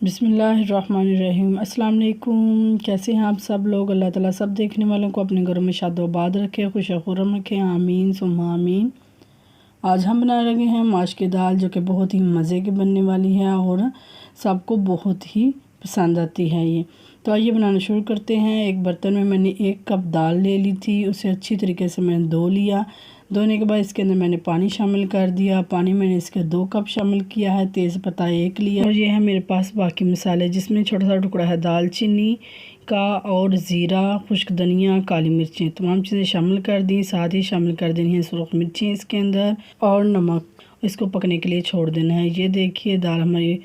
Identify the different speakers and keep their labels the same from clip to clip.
Speaker 1: बिस्मिल्लाहिर्रहमानिर्रहीम। अस्सलाम वालेकुम। कैसे हैं आप सब लोग? अल्लाह ताला सब देखने वालों को अपने घरों में शादोबाद रखे, खुश खुर्रम रखे, आमीन सुम्मा आमीन। आज हम बना रहे हैं माश की दाल, जो कि बहुत ही मज़े की बनने वाली है और सबको बहुत ही पसंद आती है ये। तो आइए बनाना शुरू करते हैं। एक बर्तन में मैंने 1 कप दाल ले ली थी, उसे अच्छी तरीके से मैंने धो लिया। धोने के बाद इसके अंदर मैंने पानी शामिल कर दिया। पानी मैंने इसके 2 कप शामिल किया है। तेज़ पत्ता 1 लिया और ये है मेरे पास बाकी मसाले, जिसमें छोटा सा टुकड़ा है दालचीनी का और ज़ीरा, खुश्क धनिया, काली मिर्चें, तमाम चीज़ें शामिल कर दी। साथ ही शामिल कर देनी है सुरख मिर्चें इसके अंदर और नमक। इसको पकने के लिए छोड़ देना है। ये देखिए दाल हमारी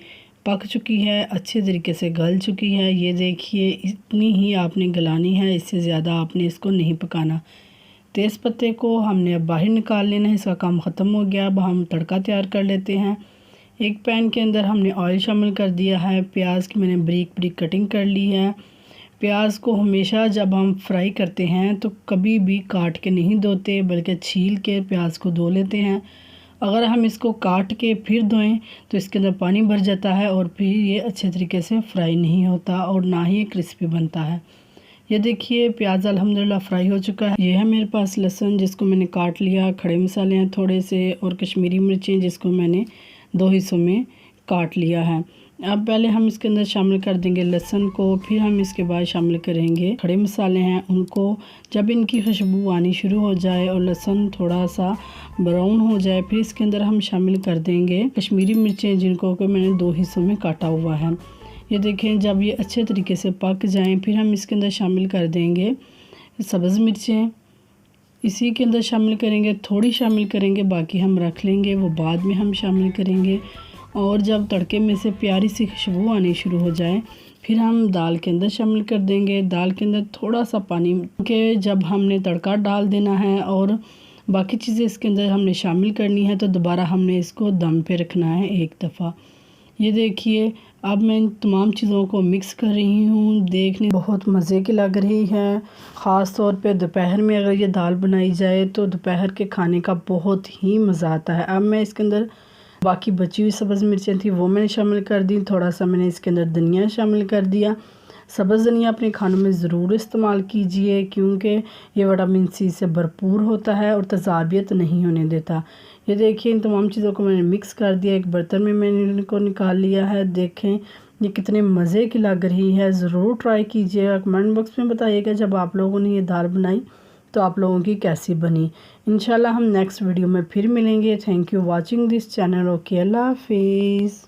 Speaker 1: पक चुकी है, अच्छे तरीके से गल चुकी है। ये देखिए इतनी ही आपने गलानी है, इससे ज़्यादा आपने इसको नहीं पकाना। तेज़ पत्ते को हमने अब बाहर निकाल लेना है, इसका काम ख़त्म हो गया। अब हम तड़का तैयार कर लेते हैं। एक पैन के अंदर हमने ऑयल शामिल कर दिया है। प्याज की मैंने बारीक बारीक कटिंग कर ली है। प्याज को हमेशा जब हम फ्राई करते हैं तो कभी भी काट के नहीं धोते, बल्कि छील के प्याज को धो लेते हैं। अगर हम इसको काट के फिर धोएं तो इसके अंदर पानी भर जाता है और फिर ये अच्छे तरीके से फ्राई नहीं होता और ना ही क्रिस्पी बनता है। ये देखिए प्याज अल्हम्दुलिल्लाह फ्राई हो चुका है। ये है मेरे पास लहसुन, जिसको मैंने काट लिया। खड़े मसाले हैं थोड़े से और कश्मीरी मिर्चें, जिसको मैंने 2 हिस्सों में काट लिया है। अब पहले हम इसके अंदर शामिल कर देंगे लहसुन को, फिर हम इसके बाद शामिल करेंगे खड़े मसाले हैं उनको। जब इनकी खुशबू आनी शुरू हो जाए और लहसुन थोड़ा सा ब्राउन हो जाए, फिर इसके अंदर हम शामिल कर देंगे कश्मीरी मिर्चें, जिनको कि मैंने 2 हिस्सों में काटा हुआ है। ये देखें जब ये अच्छे तरीके से पक जाएं, फिर हम इसके अंदर शामिल कर देंगे सब्ज़ मिर्चें। इसी के अंदर शामिल करेंगे, थोड़ी शामिल करेंगे, बाकी हम रख लेंगे, वो बाद में हम शामिल करेंगे। और जब तड़के में से प्यारी सी खुशबू आनी शुरू हो जाए, फिर हम दाल के अंदर शामिल कर देंगे। दाल के अंदर थोड़ा सा पानी के जब हमने तड़का डाल देना है और बाकी चीज़ें इसके अंदर हमने शामिल करनी है, तो दोबारा हमने इसको दम पे रखना है 1 दफ़ा। ये देखिए अब मैं इन तमाम चीज़ों को मिक्स कर रही हूँ। देखने बहुत मज़े की लग रही है। ख़ास तौर पे दोपहर में अगर ये दाल बनाई जाए तो दोपहर के खाने का बहुत ही मज़ा आता है। अब मैं इसके अंदर बाकी बची हुई सब्ज़ मिर्चें थी वो मैंने शामिल कर दी। थोड़ा सा मैंने इसके अंदर धनिया शामिल कर दिया। सब्ज़ धनिया अपने खानों में ज़रूर इस्तेमाल कीजिए, क्योंकि ये विटामिन सी से भरपूर होता है और तेज़ाबियत नहीं होने देता। ये देखिए इन तमाम चीज़ों को मैंने मिक्स कर दिया। एक बर्तन में मैंने इनको निकाल लिया है। देखें ये कितने मज़े की लग रही है। ज़रूर ट्राई कीजिएगा। कमेंट बॉक्स में बताइएगा जब आप लोगों ने ये दाल बनाई तो आप लोगों की कैसी बनी। इंशाल्लाह हम नेक्स्ट वीडियो में फिर मिलेंगे। Thank you watching this channel. Okay, अल्लाह हाफिज़।